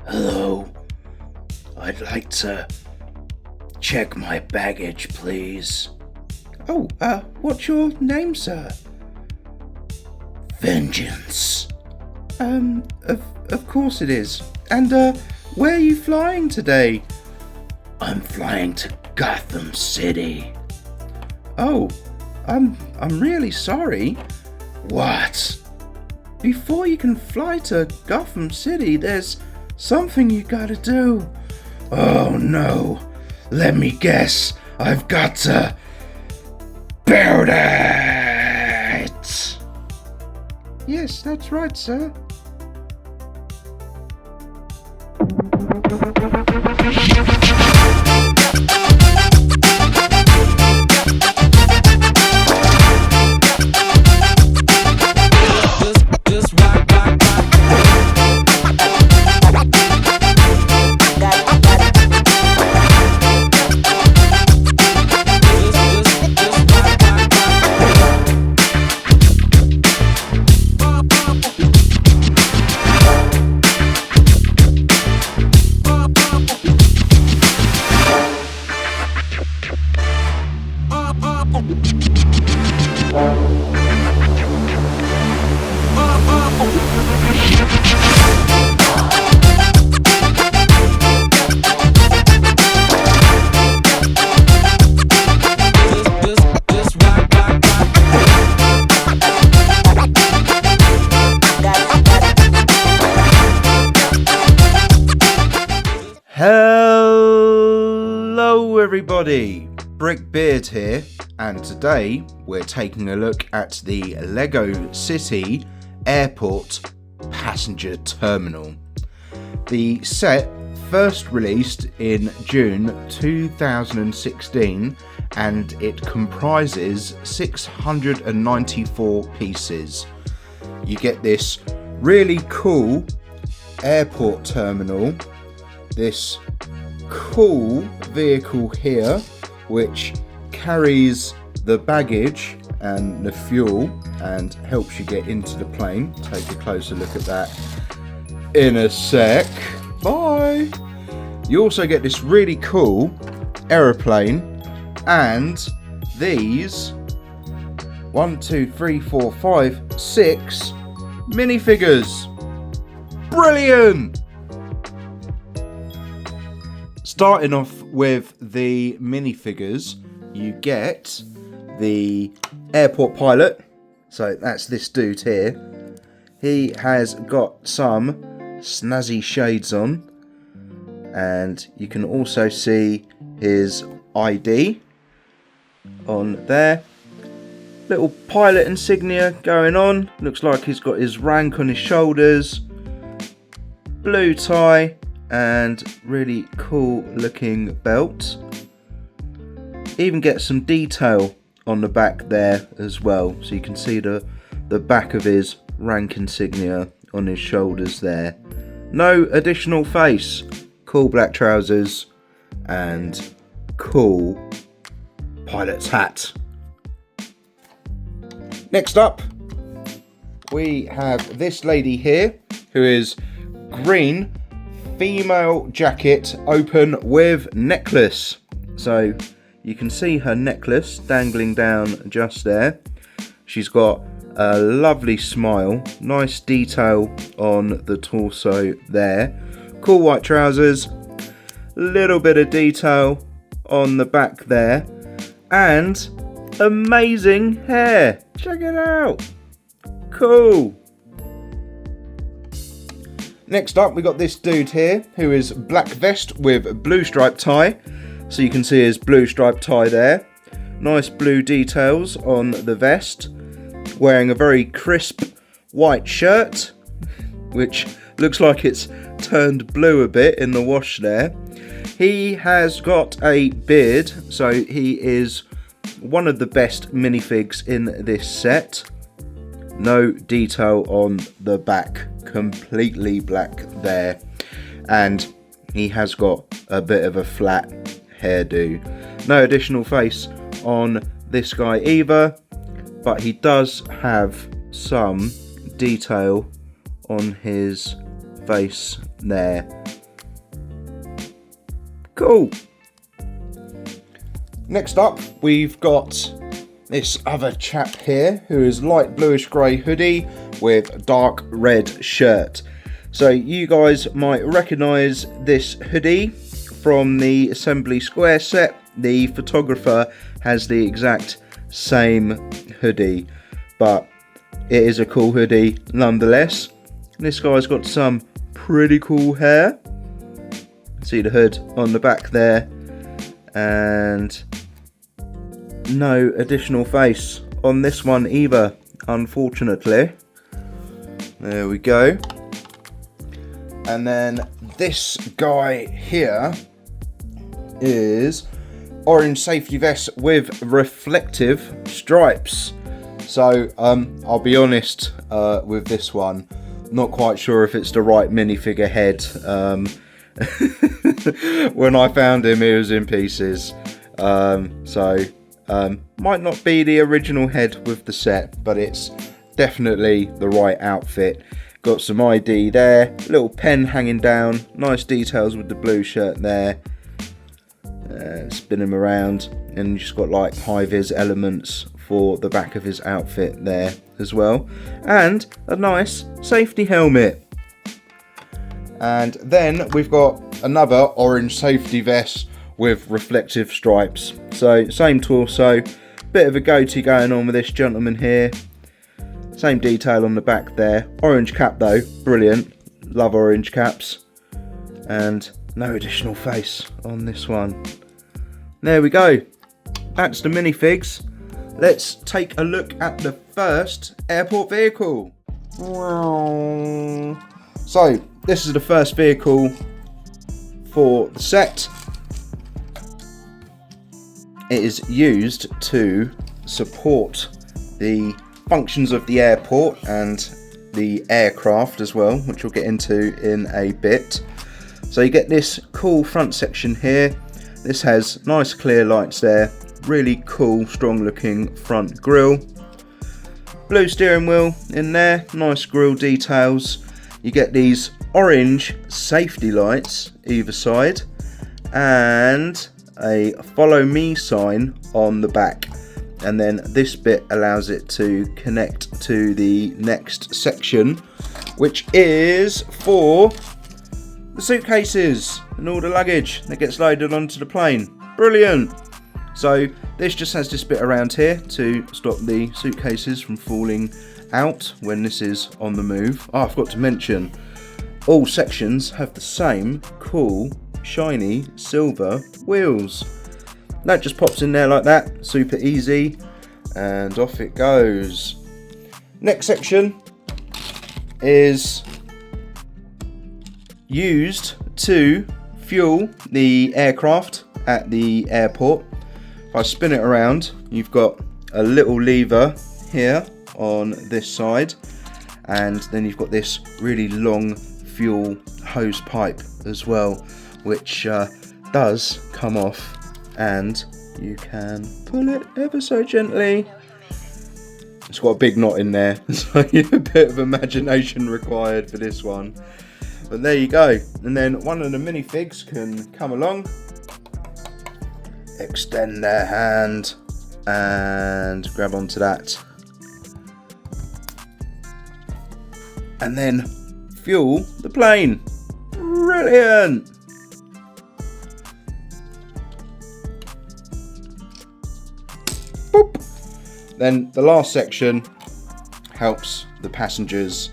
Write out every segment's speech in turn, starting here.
Hello. I'd like to check my baggage, please. Oh, what's your name, sir? Vengeance. Of course it is. And, where are you flying today? I'm flying to Gotham City. Oh, I'm really sorry. What? Before you can fly to Gotham City, there's something you gotta do. Oh no. Let me guess. I've got to build it. Yes, that's right, sir. Hello everybody, Brickbeard here, and today we're taking a look at the Lego City Airport Passenger Terminal. The set first released in June 2016 and it comprises 694 pieces. You get this really cool airport terminal, this cool vehicle here which carries the baggage and the fuel and helps you get into the plane. Take a closer look at that in a sec. Bye! You also get this really cool aeroplane and these 6 minifigures. Brilliant! Starting off with the minifigures, you get the airport pilot. So that's this dude here. He has got some snazzy shades on, and you can also see his ID on there. Little pilot insignia going on. Looks like he's got his rank on his shoulders. Blue tie and really cool looking belt. Even get some detail on the back there as well, so you can see the back of his rank insignia on his shoulders there. No additional face. Cool black trousers and cool pilot's hat. Next up we have this lady here who is green female jacket open with necklace. So you can see her necklace dangling down just there. She's got a lovely smile, nice detail on the torso there. Cool white trousers, little bit of detail on the back there, and amazing hair. Check it out. Cool. Next up we got this dude here who is black vest with blue striped tie. So you can see his blue striped tie there. Nice blue details on the vest. Wearing a very crisp white shirt, which looks like it's turned blue a bit in the wash there. He has got a beard, so he is one of the best minifigs in this set. No detail on the back, completely black there, and he has got a bit of a flat hairdo. No additional face on this guy either, but he does have some detail on his face there. Cool. Next up, we've got this other chap here who is light bluish grey hoodie with dark red shirt. So you guys might recognise this hoodie from the Assembly Square set. The photographer has the exact same hoodie, but it is a cool hoodie nonetheless. This guy's got some pretty cool hair. See the hood on the back there, and no additional face on this one either, unfortunately. There we go. And then this guy here is orange safety vest with reflective stripes. So I'll be honest with this one, not quite sure if it's the right minifigure head. When I found him, he was in pieces. Might not be the original head with the set, but it's definitely the right outfit. Got some ID there, little pen hanging down, nice details with the blue shirt there. Spin him around, and you just got like high-vis elements for the back of his outfit there as well, and a nice safety helmet. And then we've got another orange safety vest with reflective stripes. So same torso, bit of a goatee going on with this gentleman here. Same detail on the back there. Orange cap though, brilliant. Love orange caps. And no additional face on this one. There we go. That's the minifigs. Let's take a look at the first airport vehicle. So this is the first vehicle for the set. It is used to support the functions of the airport and the aircraft as well, which we'll get into in a bit. So you get this cool front section here. This has nice clear lights there, really cool strong looking front grille, blue steering wheel in there, nice grille details. You get these orange safety lights either side and a follow me sign on the back, and then this bit allows it to connect to the next section, which is for the suitcases and all the luggage that gets loaded onto the plane. Brilliant. So this just has this bit around here to stop the suitcases from falling out when this is on the move. I forgot to mention, all sections have the same cool shiny silver wheels. That just pops in there like that, super easy, and off it goes. Next section is used to fuel the aircraft at the airport. If I spin it around, you've got a little lever here on this side, and then you've got this really long fuel hose pipe as well, which does come off, and you can pull it ever so gently. It's got a big knot in there, so a bit of imagination required for this one. But there you go. And then one of the minifigs can come along, extend their hand, and grab onto that. And then fuel the plane. Brilliant! Boop. Then the last section helps the passengers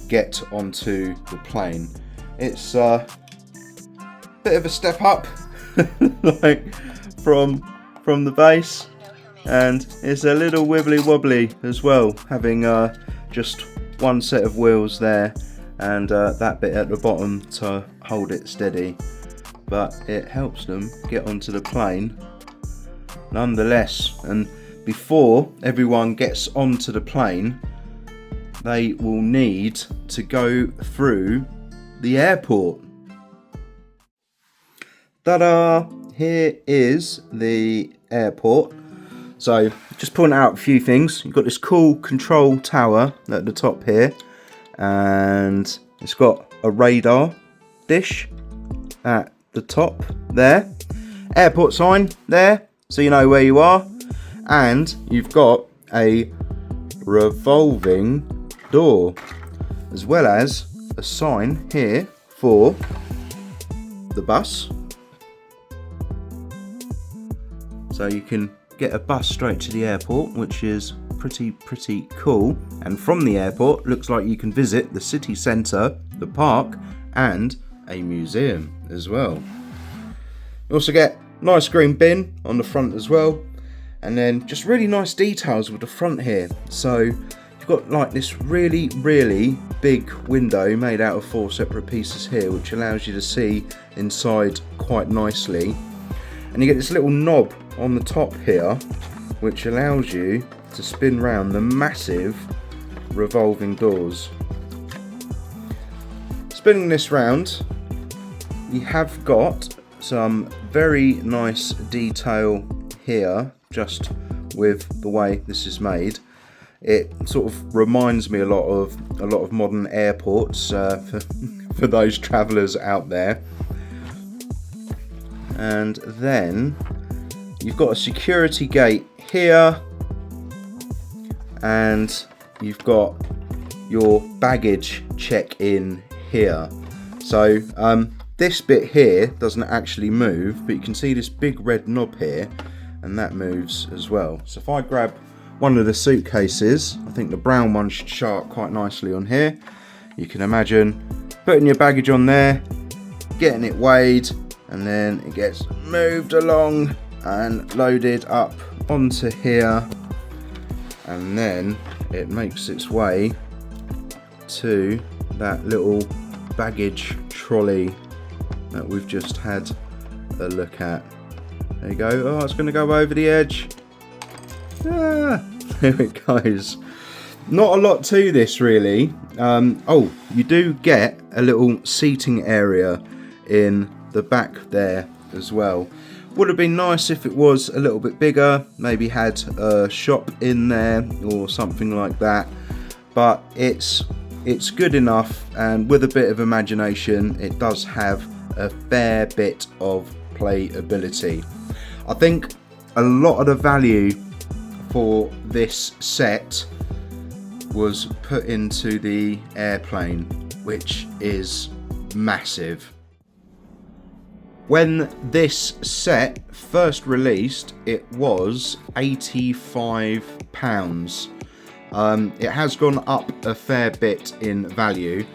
get onto the plane. It's a bit of a step up like from the base, and it's a little wibbly wobbly as well, having just one set of wheels there and that bit at the bottom to hold it steady, but it helps them get onto the plane nonetheless. And before everyone gets onto the plane, they will need to go through the airport. Ta-da! Here is the airport. So just pulling out a few things. You've got this cool control tower at the top here, and it's got a radar dish at the top there. Airport sign there, so you know where you are. And you've got a revolving door, as well as a sign here for the bus. So you can get a bus straight to the airport, which is pretty cool. And from the airport, looks like you can visit the city centre, the park, and a museum as well. You also get a nice green bin on the front as well, and then just really nice details with the front here. So you've got like this really big window made out of 4 separate pieces here, which allows you to see inside quite nicely. And you get this little knob on the top here, which allows you to spin round the massive revolving doors. Spinning this round, you have got some very nice detail here, just with the way this is made. It sort of reminds me a lot of modern airports for those travellers out there. And then you've got a security gate here, and you've got your baggage check-in here. So this bit here doesn't actually move, but you can see this big red knob here, and that moves as well. So if I grab one of the suitcases, I think the brown one should show up quite nicely on here. You can imagine putting your baggage on there, getting it weighed, and then it gets moved along and loaded up onto here, and then it makes its way to that little baggage trolley that we've just had a look at. There you go. Oh, it's going to go over the edge. Ah, there it goes. Not a lot to this really. Oh, you do get a little seating area in the back there as well. Would have been nice if it was a little bit bigger, maybe had a shop in there or something like that, but it's good enough, and with a bit of imagination it does have a fair bit of playability. I think a lot of the value for this set was put into the airplane, which is massive. When this set first released, it was £85. It has gone up a fair bit in value.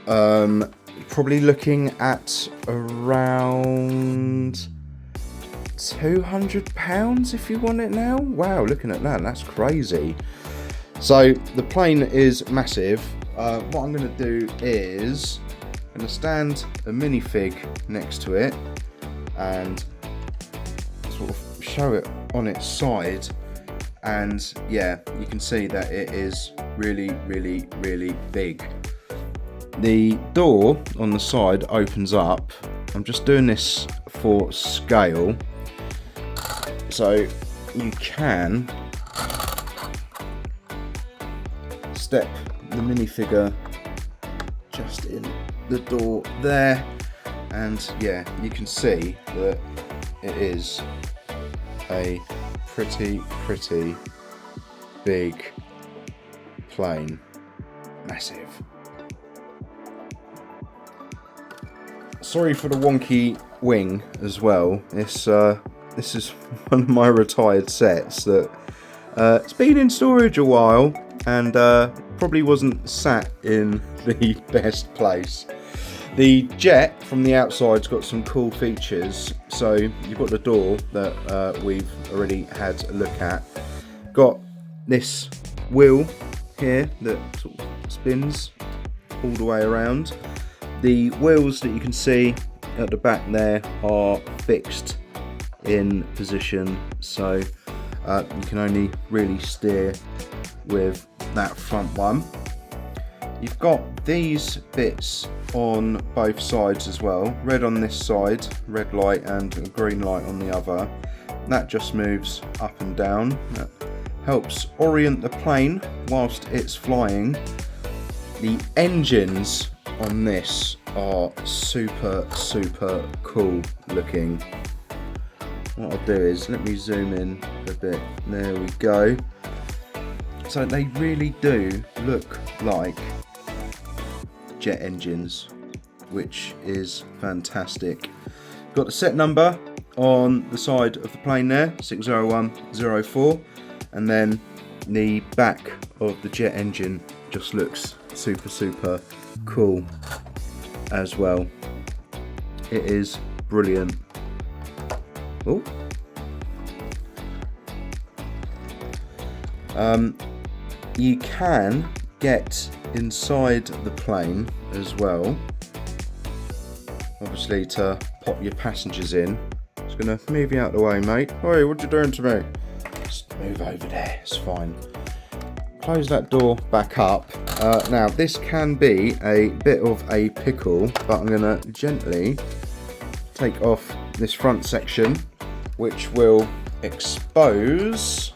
Probably looking at around £200 if you want it now. Wow, looking at that, that's crazy. So the plane is massive. What I'm going to do is I'm going to stand a minifig next to it and sort of show it on its side, and yeah, you can see that it is really big. The door on the side opens up. I'm just doing this for scale, so you can step the minifigure just in the door there, and yeah, you can see that it is a pretty big plane. Massive. Sorry for the wonky wing as well. This is one of my retired sets that it's been in storage a while, and probably wasn't sat in the best place. The jet from the outside's got some cool features. So you've got the door that we've already had a look at. Got this wheel here that sort of spins all the way around. The wheels that you can see at the back there are fixed in position, so you can only really steer with that front one. You've got these bits on both sides as well. Red on this side, red light, and a green light on the other. That just moves up and down. That helps orient the plane whilst it's flying. The engines on this are super, super cool looking. What I'll do is, let me zoom in a bit. There we go. So they really do look like jet engines, which is fantastic. Got the set number on the side of the plane there, 60104, and then the back of the jet engine just looks super, super cool as well. It is brilliant. Oh. You can get inside the plane as well, obviously, to pop your passengers in. Just gonna move you out of the way, mate. Hey, what you doing to me? Just move over there, it's fine. Close that door back up. Now this can be a bit of a pickle, but I'm gonna gently take off this front section, which will expose.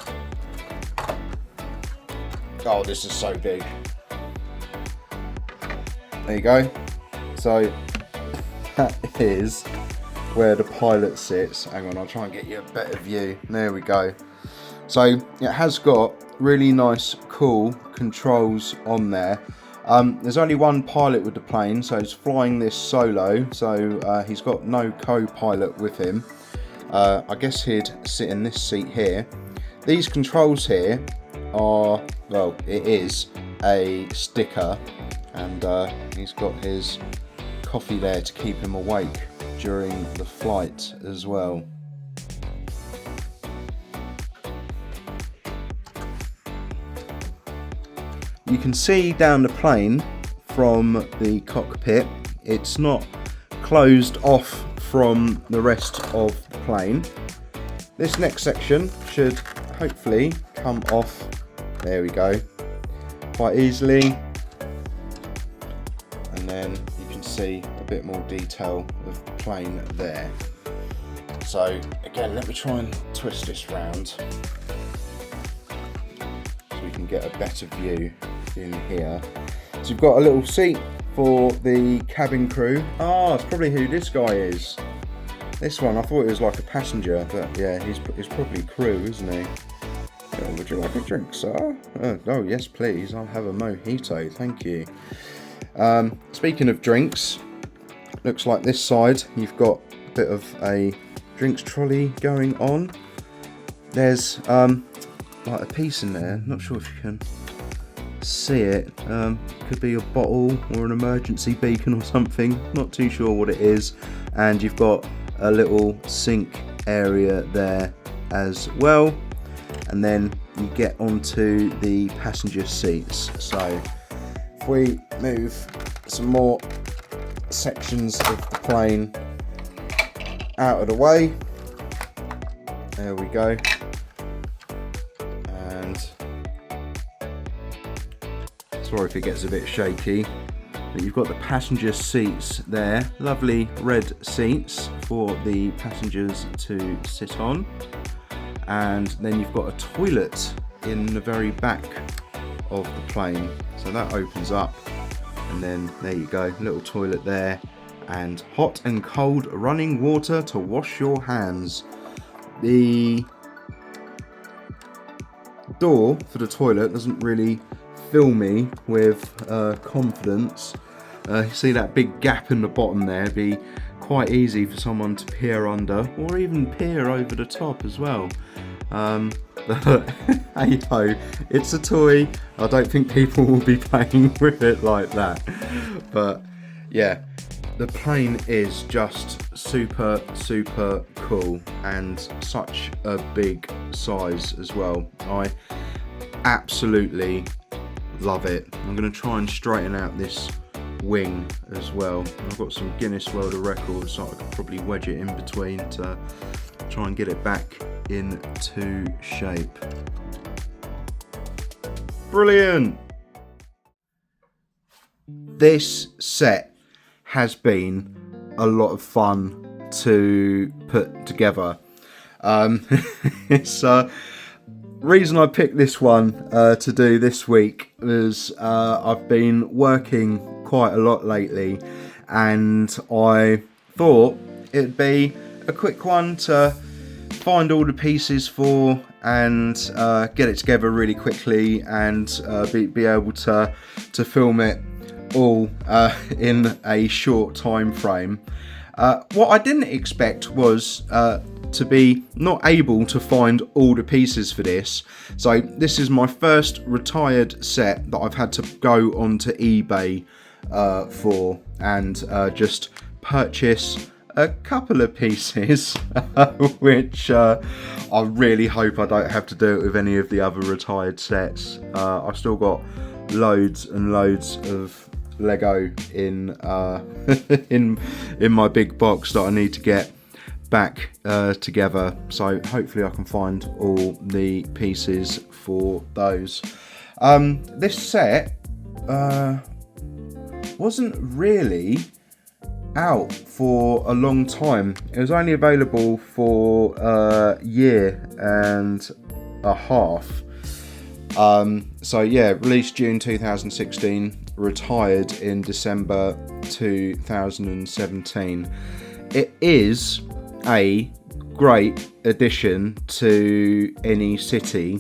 Oh, this is so big. There you go. So that is where the pilot sits. Hang on, I'll try and get you a better view. There we go. So it has got really nice, cool controls on there. There's only one pilot with the plane, so he's flying this solo. So he's got no co-pilot with him. I guess he'd sit in this seat here. These controls here are, well, it is a sticker, and he's got his coffee there to keep him awake during the flight as well. You can see down the plane from the cockpit. It's not closed off from the rest of the plane. This next section should hopefully come off, there we go, quite easily, and then you can see a bit more detail of the plane there. So again, let me try and twist this round so we can get a better view in here. So you've got a little seat for the cabin crew. Ah, it's probably who this guy is. This one, I thought it was like a passenger, but yeah, he's probably crew, isn't he? Would you like a drink, sir? Oh, yes, please. I'll have a mojito, thank you. Speaking of drinks, looks like this side you've got a bit of a drinks trolley going on. There's like a piece in there. Not sure if you can see it. Could be a bottle or an emergency beacon or something. Not too sure what it is. And you've got a little sink area there as well. And then you get onto the passenger seats. So if we move some more sections of the plane out of the way, there we go. And sorry if it gets a bit shaky, but you've got the passenger seats there, lovely red seats for the passengers to sit on. And then you've got a toilet in the very back of the plane, so that opens up, and then there you go, little toilet there, and hot and cold running water to wash your hands. The door for the toilet doesn't really fill me with confidence. You see that big gap in the bottom there? It'd be quite easy for someone to peer under, or even peer over the top as well. But hey ho, it's a toy. I don't think people will be playing with it like that. But yeah, the plane is just super, super cool, and such a big size as well. I absolutely love it. I'm going to try and straighten out this wing as well. I've got some Guinness World of Records, so I could probably wedge it in between to try and get it back into shape. Brilliant! This set has been a lot of fun to put together. It's reason I picked this one to do this week was I've been working quite a lot lately, and I thought it'd be a quick one to find all the pieces for and get it together really quickly and be able to film it all in a short time frame. What I didn't expect was to be not able to find all the pieces for this. So this is my first retired set that I've had to go onto eBay for and just purchase a couple of pieces which I really hope I don't have to do it with any of the other retired sets. I've still got loads and loads of Lego in in my big box that I need to get back together, so hopefully I can find all the pieces for those. This set wasn't really out for a long time. It was only available for a year and a half. So yeah, released June 2016, retired in December 2017. It is a great addition to any city.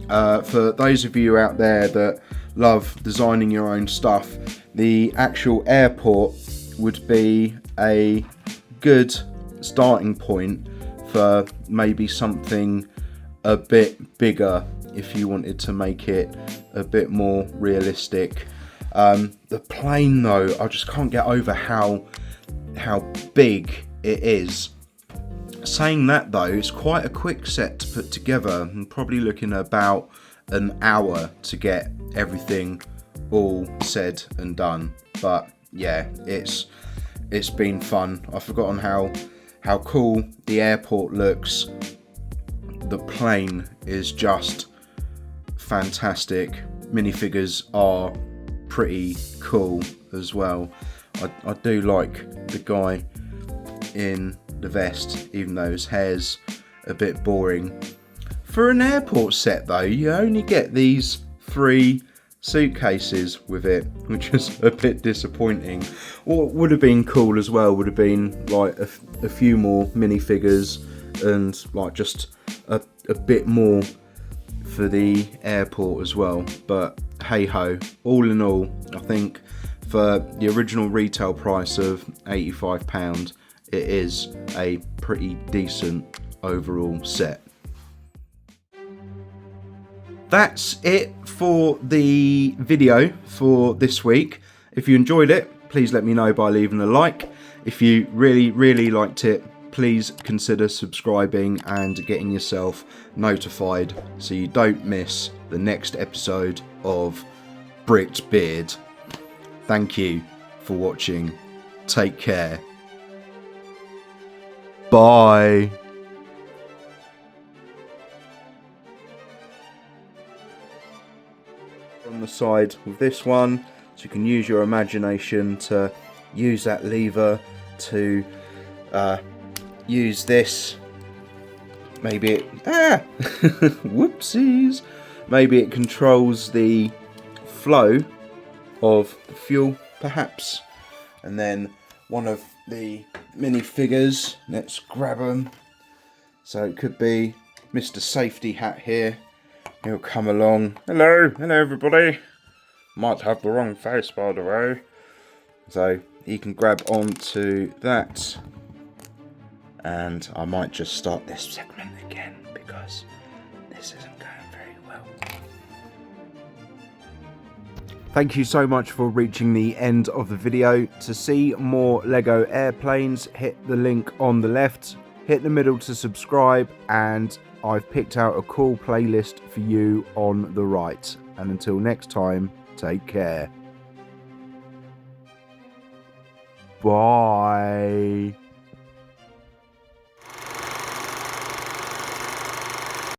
For those of you out there that love designing your own stuff, the actual airport would be a good starting point for maybe something a bit bigger if you wanted to make it a bit more realistic. The plane though, I just can't get over how big it is. Saying that though, it's quite a quick set to put together. I'm probably looking at about an hour to get everything all said and done. But yeah, it's been fun. I've forgotten how cool the airport looks. The plane is just fantastic. Minifigures are pretty cool as well. I do like the guy in the vest, even though his hair's a bit boring. For an airport set though, you only get these 3 suitcases with it, which is a bit disappointing. What would have been cool as well would have been like a few more minifigures and like just a bit more for the airport as well. But hey ho, all in all, I think for the original retail price of £85, it is a pretty decent overall set. That's it for the video for this week. If you enjoyed it, please let me know by leaving a like. If you really liked it, please consider subscribing and getting yourself notified so you don't miss the next episode of Bricked Beard. Thank you for watching. Take care. Bye. On the side with this one, so you can use your imagination to use that lever to use this. Maybe it whoopsies. Maybe it controls the flow of the fuel, perhaps. And then one of the minifigures, let's grab them. So it could be Mr. Safety Hat here. He'll come along. Hello everybody. Might have the wrong face, by the way. So he can grab onto that. And I might just start this segment again because this isn't going very well. Thank you so much for reaching the end of the video. To see more Lego airplanes, hit the link on the left, hit the middle to subscribe, and I've picked out a cool playlist for you on the right. And until next time, take care. Bye.